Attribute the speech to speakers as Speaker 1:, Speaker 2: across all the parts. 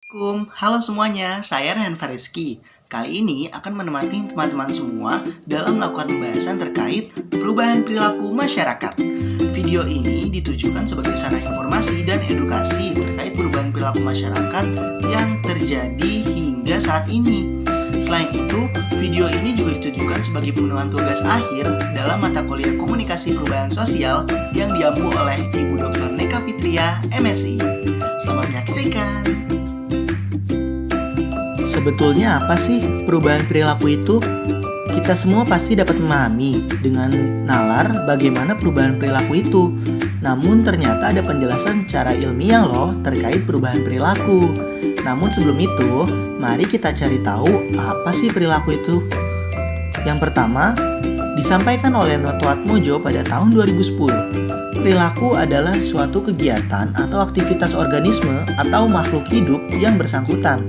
Speaker 1: Assalamualaikum, halo semuanya, saya Rehan Fariski. Kali ini akan menemani teman-teman semua dalam melakukan pembahasan terkait perubahan perilaku masyarakat. Video ini ditujukan sebagai sarana informasi dan edukasi terkait perubahan perilaku masyarakat yang terjadi hingga saat ini. Selain itu, video ini juga ditujukan sebagai pemenuhan tugas akhir dalam mata kuliah komunikasi perubahan sosial yang diampu oleh Ibu Dr. Neka Fitria, MSI. Selamat menyaksikan. Sebetulnya apa sih perubahan perilaku itu? Kita semua pasti dapat memahami dengan nalar bagaimana perubahan perilaku itu. Namun ternyata ada penjelasan secara ilmiah loh terkait perubahan perilaku. Namun sebelum itu, mari kita cari tahu apa sih perilaku itu. Yang pertama, disampaikan oleh Notoatmojo pada tahun 2010. Perilaku adalah suatu kegiatan atau aktivitas organisme atau makhluk hidup yang bersangkutan.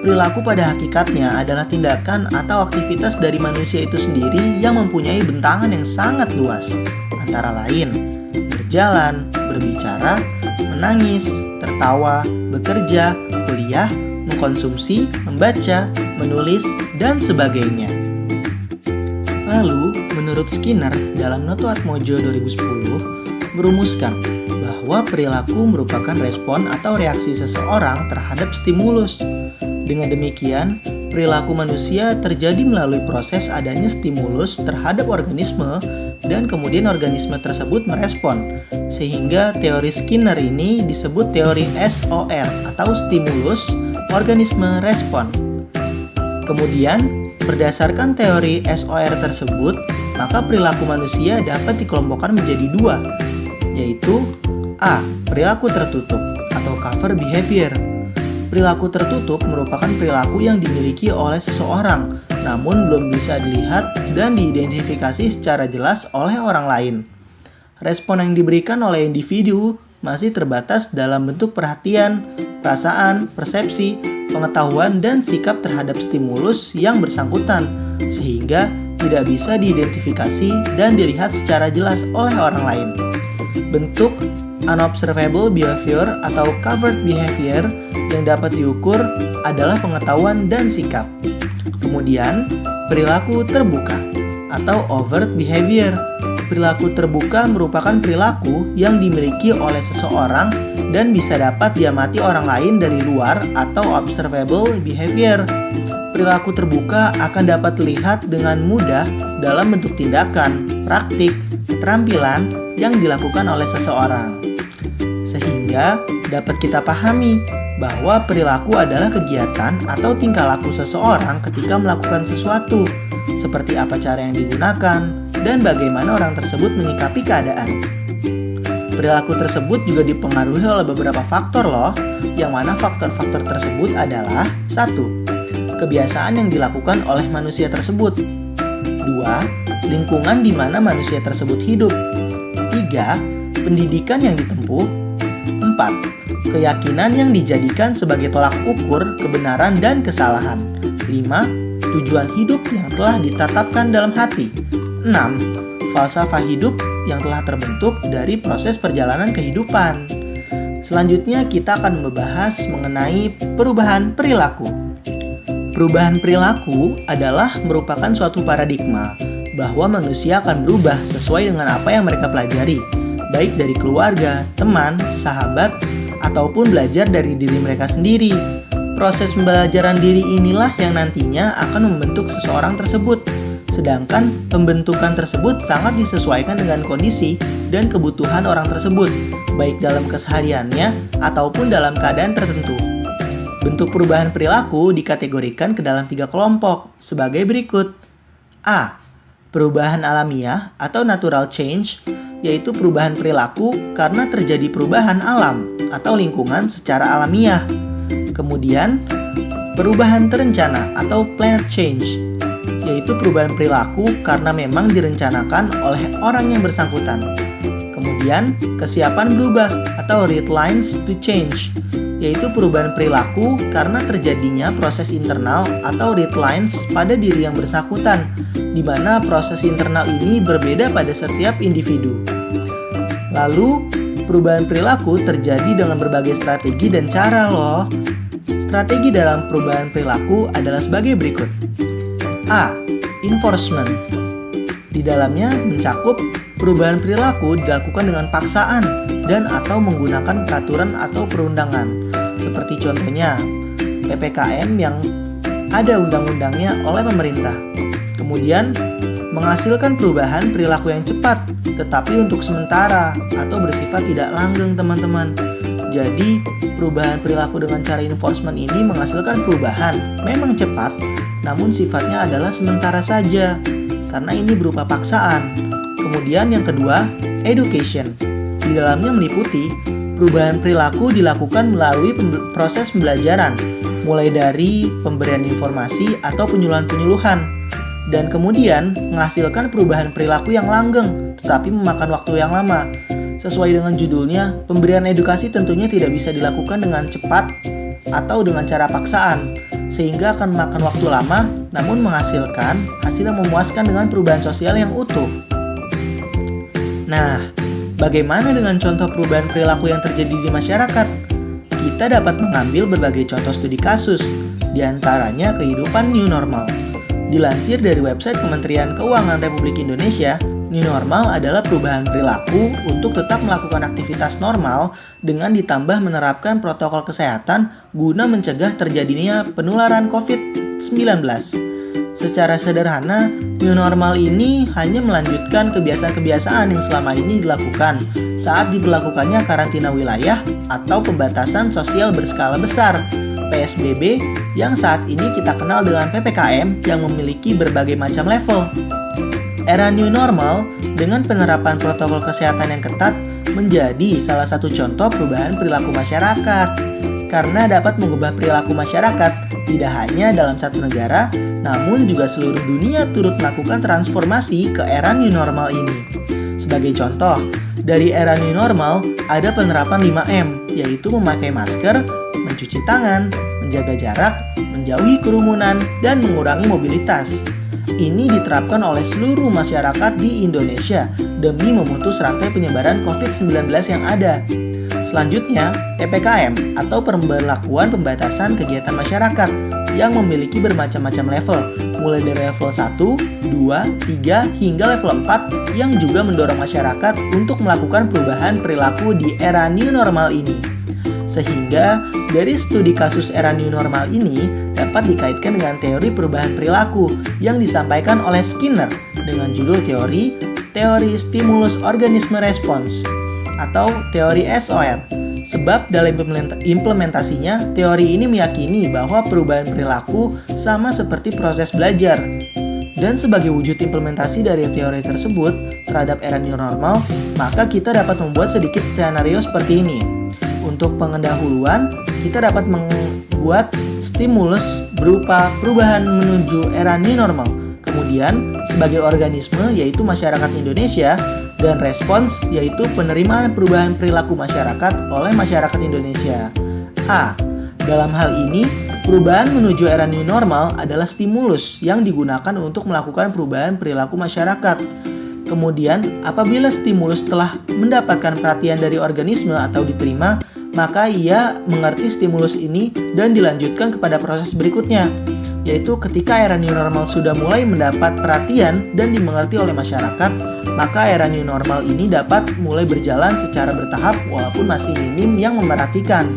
Speaker 1: Perilaku pada hakikatnya adalah tindakan atau aktivitas dari manusia itu sendiri yang mempunyai bentangan yang sangat luas, antara lain berjalan, berbicara, menangis, tertawa, bekerja, kuliah, mengkonsumsi, membaca, menulis, dan sebagainya. Lalu, menurut Skinner dalam Notoatmojo 2010, merumuskan bahwa perilaku merupakan respon atau reaksi seseorang terhadap stimulus. Dengan demikian, perilaku manusia terjadi melalui proses adanya stimulus terhadap organisme dan kemudian organisme tersebut merespon. Sehingga teori Skinner ini disebut teori SOR atau stimulus organisme respon. Kemudian, berdasarkan teori SOR tersebut, maka perilaku manusia dapat dikelompokkan menjadi dua, yaitu A. Perilaku tertutup atau cover behavior. Perilaku tertutup merupakan perilaku yang dimiliki oleh seseorang, namun belum bisa dilihat dan diidentifikasi secara jelas oleh orang lain. Respon yang diberikan oleh individu masih terbatas dalam bentuk perhatian, perasaan, persepsi, pengetahuan, dan sikap terhadap stimulus yang bersangkutan, sehingga tidak bisa diidentifikasi dan dilihat secara jelas oleh orang lain. Bentuk unobservable behavior atau covered behavior yang dapat diukur adalah pengetahuan dan sikap. Kemudian, perilaku terbuka atau overt behavior. Perilaku terbuka merupakan perilaku yang dimiliki oleh seseorang dan bisa dapat diamati orang lain dari luar atau observable behavior. Perilaku terbuka akan dapat dilihat dengan mudah dalam bentuk tindakan, praktik, keterampilan yang dilakukan oleh seseorang. Sehingga dapat kita pahami bahwa perilaku adalah kegiatan atau tingkah laku seseorang ketika melakukan sesuatu, seperti apa cara yang digunakan, dan bagaimana orang tersebut menyikapi keadaan. Perilaku tersebut juga dipengaruhi oleh beberapa faktor loh, yang mana faktor-faktor tersebut adalah 1. Kebiasaan yang dilakukan oleh manusia tersebut. 2. Lingkungan di mana manusia tersebut hidup. 3. Pendidikan yang ditempuh. 4. Keyakinan yang dijadikan sebagai tolak ukur kebenaran dan kesalahan. 5. Tujuan hidup yang telah ditetapkan dalam hati. 6. Falsafah hidup yang telah terbentuk dari proses perjalanan kehidupan. Selanjutnya kita akan membahas mengenai perubahan perilaku. Perubahan perilaku adalah merupakan suatu paradigma bahwa manusia akan berubah sesuai dengan apa yang mereka pelajari, baik dari keluarga, teman, sahabat, ataupun belajar dari diri mereka sendiri. Proses pembelajaran diri inilah yang nantinya akan membentuk seseorang tersebut. Sedangkan pembentukan tersebut sangat disesuaikan dengan kondisi dan kebutuhan orang tersebut, baik dalam kesehariannya ataupun dalam keadaan tertentu. Bentuk perubahan perilaku dikategorikan ke dalam 3 kelompok sebagai berikut. A. Perubahan alamiah atau natural change, yaitu perubahan perilaku karena terjadi perubahan alam atau lingkungan secara alamiah. Kemudian, perubahan terencana atau planned change, yaitu perubahan perilaku karena memang direncanakan oleh orang yang bersangkutan. Kemudian, kesiapan berubah atau read lines to change, yaitu perubahan perilaku karena terjadinya proses internal atau read lines pada diri yang bersangkutan, di mana proses internal ini berbeda pada setiap individu. Lalu, perubahan perilaku terjadi dengan berbagai strategi dan cara loh. Strategi dalam perubahan perilaku adalah sebagai berikut. A. Enforcement. Di dalamnya mencakup perubahan perilaku dilakukan dengan paksaan dan atau menggunakan peraturan atau perundangan. Seperti contohnya, PPKM yang ada undang-undangnya oleh pemerintah. Kemudian, menghasilkan perubahan perilaku yang cepat, tetapi untuk sementara atau bersifat tidak langgeng, teman-teman. Jadi, perubahan perilaku dengan cara enforcement ini menghasilkan perubahan memang cepat, namun sifatnya adalah sementara saja, karena ini berupa paksaan. Kemudian yang kedua, education. Di dalamnya meliputi perubahan perilaku dilakukan melalui proses pembelajaran, mulai dari pemberian informasi atau penyuluhan-penyuluhan, dan kemudian menghasilkan perubahan perilaku yang langgeng, tetapi memakan waktu yang lama. Sesuai dengan judulnya, pemberian edukasi tentunya tidak bisa dilakukan dengan cepat atau dengan cara paksaan, sehingga akan memakan waktu lama, namun menghasilkan hasil yang memuaskan dengan perubahan sosial yang utuh. Nah, bagaimana dengan contoh perubahan perilaku yang terjadi di masyarakat? Kita dapat mengambil berbagai contoh studi kasus, diantaranya kehidupan new normal. Dilansir dari website Kementerian Keuangan Republik Indonesia, new normal adalah perubahan perilaku untuk tetap melakukan aktivitas normal dengan ditambah menerapkan protokol kesehatan guna mencegah terjadinya penularan COVID-19. Secara sederhana, new normal ini hanya melanjutkan kebiasaan-kebiasaan yang selama ini dilakukan saat diberlakukannya karantina wilayah atau pembatasan sosial berskala besar (PSBB) yang saat ini kita kenal dengan PPKM yang memiliki berbagai macam level. Era new normal dengan penerapan protokol kesehatan yang ketat menjadi salah satu contoh perubahan perilaku masyarakat, karena dapat mengubah perilaku masyarakat tidak hanya dalam satu negara, namun juga seluruh dunia turut melakukan transformasi ke era new normal ini. Sebagai contoh, dari era new normal ada penerapan 5M, yaitu memakai masker, mencuci tangan, menjaga jarak, menjauhi kerumunan, dan mengurangi mobilitas. Ini diterapkan oleh seluruh masyarakat di Indonesia demi memutus rantai penyebaran COVID-19 yang ada. Selanjutnya, PPKM atau pemberlakuan pembatasan kegiatan masyarakat yang memiliki bermacam-macam level, mulai dari level 1, 2, 3, hingga level 4 yang juga mendorong masyarakat untuk melakukan perubahan perilaku di era new normal ini. Sehingga dari studi kasus era new normal ini dapat dikaitkan dengan teori perubahan perilaku yang disampaikan oleh Skinner dengan judul teori stimulus organisme response atau teori SOR. Sebab dalam implementasinya, teori ini meyakini bahwa perubahan perilaku sama seperti proses belajar. Dan sebagai wujud implementasi dari teori tersebut terhadap era new normal, maka kita dapat membuat sedikit skenario seperti ini. Untuk pendahuluan, kita dapat membuat stimulus berupa perubahan menuju era new normal. Kemudian, sebagai organisme yaitu masyarakat Indonesia, dan respons yaitu penerimaan perubahan perilaku masyarakat oleh masyarakat Indonesia. A. Dalam hal ini, perubahan menuju era new normal adalah stimulus yang digunakan untuk melakukan perubahan perilaku masyarakat. Kemudian, apabila stimulus telah mendapatkan perhatian dari organisme atau diterima, maka ia mengerti stimulus ini dan dilanjutkan kepada proses berikutnya, yaitu ketika era new normal sudah mulai mendapat perhatian dan dimengerti oleh masyarakat, maka era new normal ini dapat mulai berjalan secara bertahap walaupun masih minim yang memperhatikan.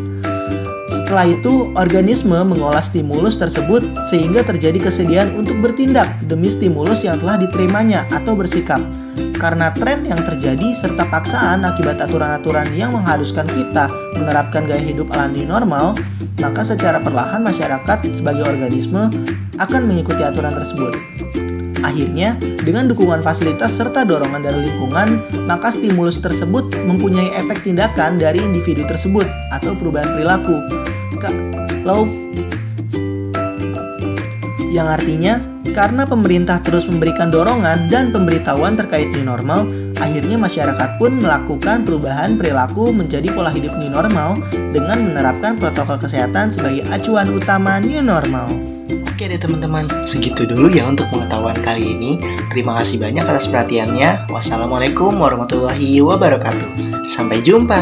Speaker 1: Setelah itu, organisme mengolah stimulus tersebut sehingga terjadi kesediaan untuk bertindak demi stimulus yang telah diterimanya atau bersikap. Karena tren yang terjadi serta paksaan akibat aturan-aturan yang mengharuskan kita menerapkan gaya hidup ala new normal, maka secara perlahan masyarakat sebagai organisme akan mengikuti aturan tersebut. Akhirnya, dengan dukungan fasilitas serta dorongan dari lingkungan, maka stimulus tersebut mempunyai efek tindakan dari individu tersebut atau perubahan perilaku. Yang artinya, karena pemerintah terus memberikan dorongan dan pemberitahuan terkait new normal, akhirnya masyarakat pun melakukan perubahan perilaku menjadi pola hidup new normal dengan menerapkan protokol kesehatan sebagai acuan utama new normal. Oke deh teman-teman, segitu dulu ya untuk pengetahuan kali ini. Terima kasih banyak atas perhatiannya. Wassalamualaikum warahmatullahi wabarakatuh. Sampai jumpa.